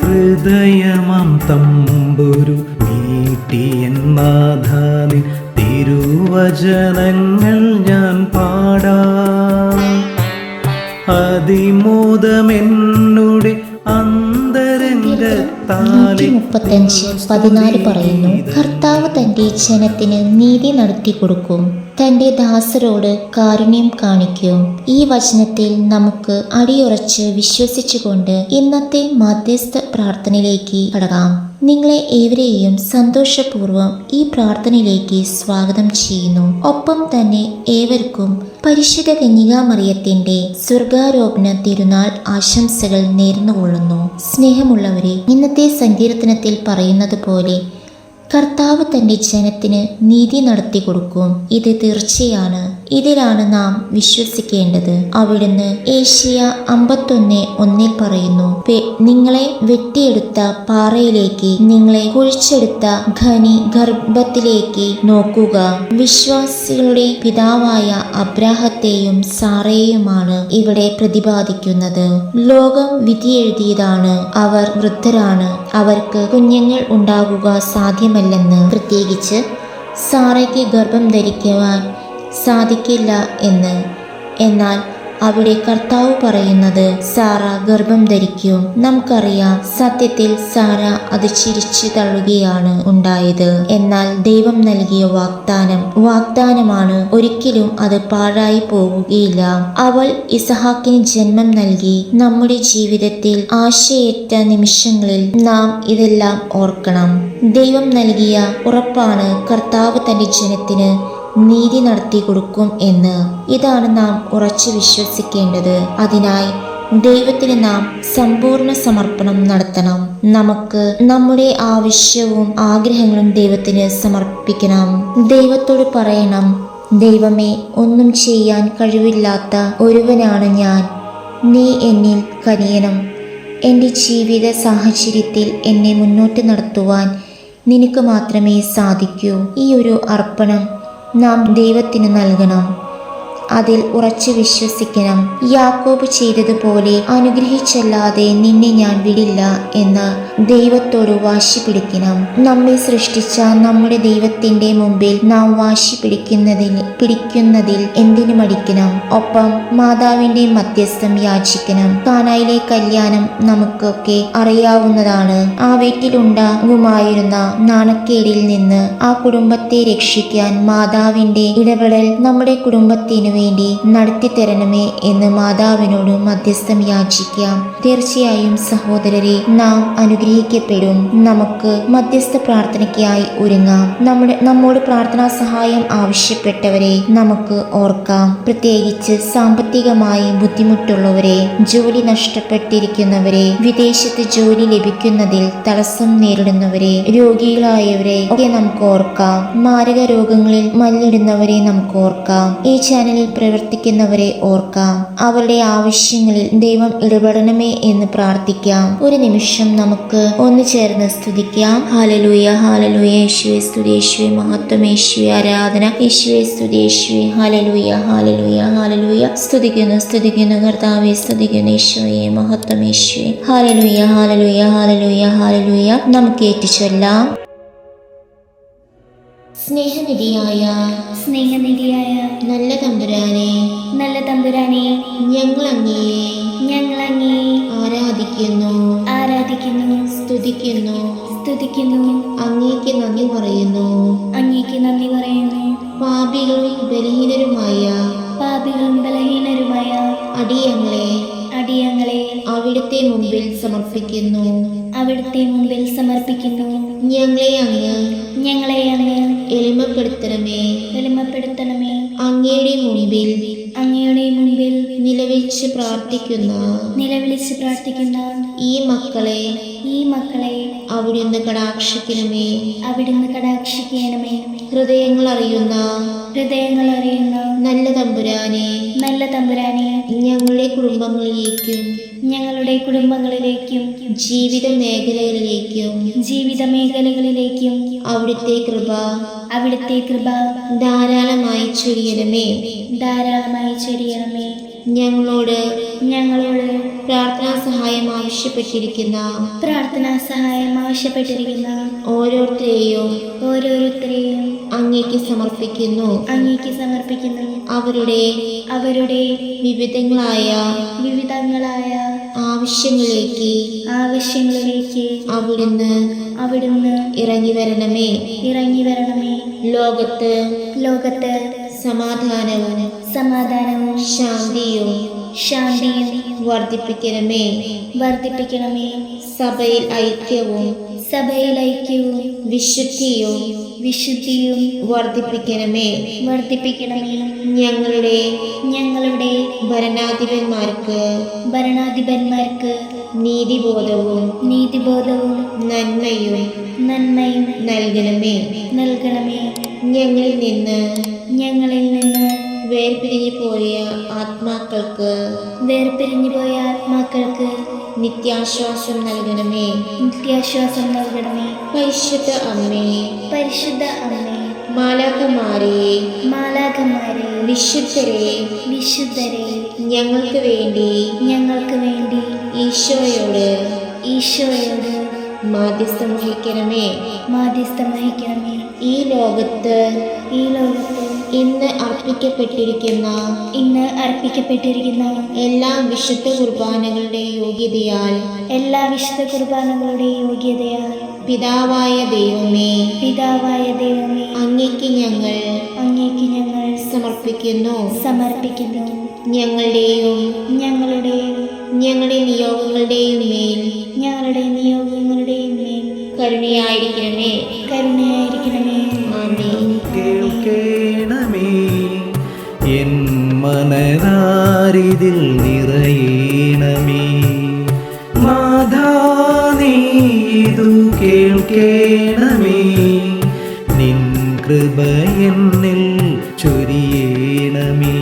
ഹൃദയമം തമ്പുരു നീട്ടിയെന്നാഥാനിൻ തിരുവചനങ്ങൾ ഞാൻ പാടാം. അതിമോദമെന്നുടെ അന്തരംഗത്താലെ 135:14 പറയുന്നു, കർത്താവ് തന്റെ ജനത്തിന് നീതി നടത്തി കൊടുക്കും, തന്റെ ദാസരോട് കാരുണ്യം കാണിക്കും. ഈ വചനത്തിൽ നമുക്ക് അടിയുറച്ച് വിശ്വസിച്ചുകൊണ്ട് ഇന്നത്തെ മധ്യസ്ഥ പ്രാർത്ഥനയിലേക്ക് കടക്കാം. നിങ്ങളെ ഏവരെയും സന്തോഷപൂർവ്വം ഈ പ്രാർത്ഥനയിലേക്ക് സ്വാഗതം ചെയ്യുന്നു. ഒപ്പം തന്നെ ഏവർക്കും പരിശുദ്ധ കന്യകാമറിയത്തിന്റെ സ്വർഗാരോപണ തിരുനാൾ ആശംസകൾ നേർന്നുകൊള്ളുന്നു. സ്നേഹമുള്ളവരെ, ഇന്നത്തെ സങ്കീർത്തനത്തിൽ പറയുന്നത് പോലെ കർത്താവ് തന്റെ ജനത്തിന് നീതി നടത്തി കൊടുക്കും. ഇത് തീർച്ചയാണ്. ഇതിലാണ് നാം വിശ്വസിക്കേണ്ടത്. അവിടുന്ന് ഏഷ്യ 51:1 പറയുന്നു, നിങ്ങളെ വെട്ടിയെടുത്ത പാറയിലേക്ക്, നിങ്ങളെ കുഴിച്ചെടുത്ത ഖനി ഗർഭത്തിലേക്ക് നോക്കുക. വിശ്വാസികളുടെ പിതാവായ അബ്രാഹത്തെയും സാറയെയുമാണ് ഇവിടെ പ്രതിപാദിക്കുന്നത്. ലോകം വിധിയെഴുതിയതാണ്. അവർ വൃദ്ധരാണ്. അവർക്ക് കുഞ്ഞുങ്ങൾ ഉണ്ടാകുക സാധ്യമല്ലെന്ന്, പ്രത്യേകിച്ച് സാറയ്ക്ക് ഗർഭം ധരിക്കുവാൻ സാധിക്കില്ല എന്ന്. എന്നാൽ അവിടെ കർത്താവ് പറയുന്നത് സാറ ഗർഭം ധരിക്കും. നമുക്കറിയാം, സത്യത്തിൽ സാറ അത് ചിരിച്ചു തള്ളുകയാണ് ഉണ്ടായത്. എന്നാൽ ദൈവം നൽകിയ വാഗ്ദാനമാണ്. ഒരിക്കലും അത് പാഴായി പോവുകയില്ല. അവൾ ഇസഹാക്കിന് ജന്മം നൽകി. നമ്മുടെ ജീവിതത്തിൽ ആശയേറ്റ നിമിഷങ്ങളിൽ നാം ഇതെല്ലാം ഓർക്കണം. ദൈവം നൽകിയ ഉറപ്പാണ് കർത്താവ് തന്റെ ജനത്തിന് നീതി നടത്തി കൊടുക്കും എന്ന്. ഇതാണ് നാം ഉറച്ചു വിശ്വസിക്കേണ്ടത്. അതിനായി ദൈവത്തിന് നാം സമ്പൂർണ്ണ സമർപ്പണം നടത്തണം. നമുക്ക് നമ്മുടെ ആവശ്യവും ആഗ്രഹങ്ങളും ദൈവത്തിന് സമർപ്പിക്കണം. ദൈവത്തോട് പറയണം, ദൈവമേ, ഒന്നും ചെയ്യാൻ കഴിവില്ലാത്ത ഒരുവനാണ് ഞാൻ. നീ എന്നിൽ കനിയണം. എൻ്റെ ജീവിത സാഹചര്യത്തിൽ എന്നെ മുന്നോട്ട് നടത്തുവാൻ നിനക്ക് മാത്രമേ സാധിക്കൂ. ഈ ഒരു അർപ്പണം നാം ദൈവത്തിന് നൽകണം. അതിൽ ഉറച്ചു വിശ്വസിക്കണം. യാക്കോബ് ചെയ്തതുപോലെ അനുഗ്രഹിച്ചല്ലാതെ നിന്നെ ഞാൻ വിടില്ല എന്ന് ദൈവത്തോട് വാശി പിടിക്കണം. നമ്മെ സൃഷ്ടിച്ച നമ്മുടെ ദൈവത്തിന്റെ മുമ്പിൽ നാം വാശി പിടിക്കുന്നതിൽ എന്തിനു മടിക്കണം? ഒപ്പം മാതാവിന്റെ മധ്യസ്ഥം യാചിക്കണം. കാനായിലെ കല്യാണം നമുക്കൊക്കെ അറിയാവുന്നതാണ്. ആ വീട്ടിലുണ്ടാകുമായിരുന്ന നാണക്കേടിൽ നിന്ന് ആ കുടുംബത്തെ രക്ഷിക്കാൻ മാതാവിന്റെ ഇടപെടൽ നമ്മുടെ കുടുംബത്തിനു വേണ്ടി നടത്തി തരണമേ എന്ന് മാതാവിനോട് മധ്യസ്ഥം യാചിക്കാം. തീർച്ചയായും സഹോദരരെ, നാം അനുഗ്രഹിക്കപ്പെടും. നമുക്ക് മധ്യസ്ഥ പ്രാർത്ഥനയ്ക്കായി ഒരുങ്ങാം. നമ്മോട് പ്രാർത്ഥനാ സഹായം ആവശ്യപ്പെട്ടവരെ നമുക്ക് ഓർക്കാം. പ്രത്യേകിച്ച് സാമ്പത്തികമായി ബുദ്ധിമുട്ടുള്ളവരെ, ജോലി നഷ്ടപ്പെട്ടിരിക്കുന്നവരെ, വിദേശത്ത് ജോലി ലഭിക്കുന്നതിൽ തടസ്സം നേരിടുന്നവരെ, രോഗികളായവരെ ഒക്കെ നമുക്ക് ഓർക്കാം. മാരക രോഗങ്ങളിൽ മല്ലിടുന്നവരെ നമുക്ക് ഓർക്കാം. ഈ ചാനലിൽ പ്രവർത്തിക്കുന്നവരെ ഓർക്കാം. അവരുടെ ആവശ്യങ്ങളിൽ ദൈവം ഇടപെടണമേ എന്ന് പ്രാർത്ഥിക്കാം. ഒരു നിമിഷം നമുക്ക് ഒന്ന് ചേർന്ന് സ്തുതിക്കാം. Hallelujah, hallelujah. യേശുവേ സ്തുതി, യേശുവേ മഹത്വം, യേശുവേ ആരാധന, യേശുവേ സ്തുതി, യേശുവേ ഹല്ലേലൂയ, ഹല്ലേലൂയ, ഹല്ലേലൂയ. സ്തുതിക്കുന്നു കർത്താവേ, സ്തുതിക്കുന്നു യേശുവേ മഹത്വം, യേശുവേ ഹല്ലേലൂയ, ഹല്ലേലൂയ, ഹല്ലേലൂയ, ഹല്ലേലൂയ. നമുക്ക് ഏറ്റുചൊല്ലാം. സ്നേഹനിധിയായ നല്ല തമ്പുരാനെ, ഞങ്ങൾ അങ്ങയെ ആരാധിക്കുന്നു, സ്തുതിക്കുന്നു. അങ്ങേക്ക് നന്ദി പറയുന്നു. പാപികളും ബലഹീനരുമായ അടിയങ്ങളെ അവിടുത്തെ മുമ്പിൽ സമർപ്പിക്കുന്നു. ഞങ്ങളെ അങ്ങ് എളിമപ്പെടുത്തണമേ. അങ്ങയുടെ മുമ്പിൽ നിലവിളിച്ച് പ്രാർത്ഥിക്കുന്ന ഈ മക്കളെ അവിടുന്ന് കടാക്ഷിക്കണമേ. ഹൃദയങ്ങൾ അറിയുന്ന നല്ല തമ്പുരാനെ, ഞങ്ങളുടെ കുടുംബങ്ങളിലേക്കും ജീവിത മേഖലകളിലേക്കും അവിടുത്തെ കൃപ ധാരാളമായി ചൊരിയണമേ. ഞങ്ങളോട് പ്രാർത്ഥനാ സഹായം ആവശ്യപ്പെട്ടിരിക്കുന്ന ഓരോരുത്തരെയും അങ്ങേക്ക് സമർപ്പിക്കുന്നു. അവരുടെ വിവിധങ്ങളായ ആവശ്യങ്ങളിലേക്ക് അവിടുന്ന് ഇറങ്ങി വരണമേ. ലോകത്ത് സമാധാനവും ശാന്തിയും വർദ്ധിപ്പിക്കണമേ. സഭയിൽ ഐക്യവും വിശുദ്ധിയും വർദ്ധിപ്പിക്കണമേ. ഞങ്ങളുടെ ഭരണാധിപന്മാർക്ക് നീതിബോധവും നന്മയും നൽകണമേ. ഞങ്ങളിൽ നിന്ന് വേർപിരിഞ്ഞു പോയ ആത്മാക്കൾക്ക് നിത്യാശ്വാസം നൽകണമേ. പരിശുദ്ധ അമ്മേ, മാലാഖമാരെ, വിശുദ്ധരെ ഞങ്ങൾക്ക് വേണ്ടി ഈശോയോട് മാധ്യസ്ഥം വഹിക്കണമേ. ഈ ലോകത്ത് ഇന്ന് അർപ്പിക്കപ്പെട്ടിരിക്കുന്ന എല്ലാ വിശുദ്ധ കുർബാനകളുടെ യോഗ്യതയാൽ പിതാവായ ദൈവമേ അങ്ങേക്ക് ഞങ്ങൾ സമർപ്പിക്കുന്നു. ഞങ്ങളുടെ നിയോഗങ്ങളുടെയും മേൽ കരുണയായിരിക്കണമേ. ആമേൻ. കേൾക്കണമേ, എൻ മനതാരിതിൽ നിറയണമേ. നാഥാ നീതു കേൾക്കണമേ, നിൻ കൃപ എന്നിൽ ചൊരിയണമേ.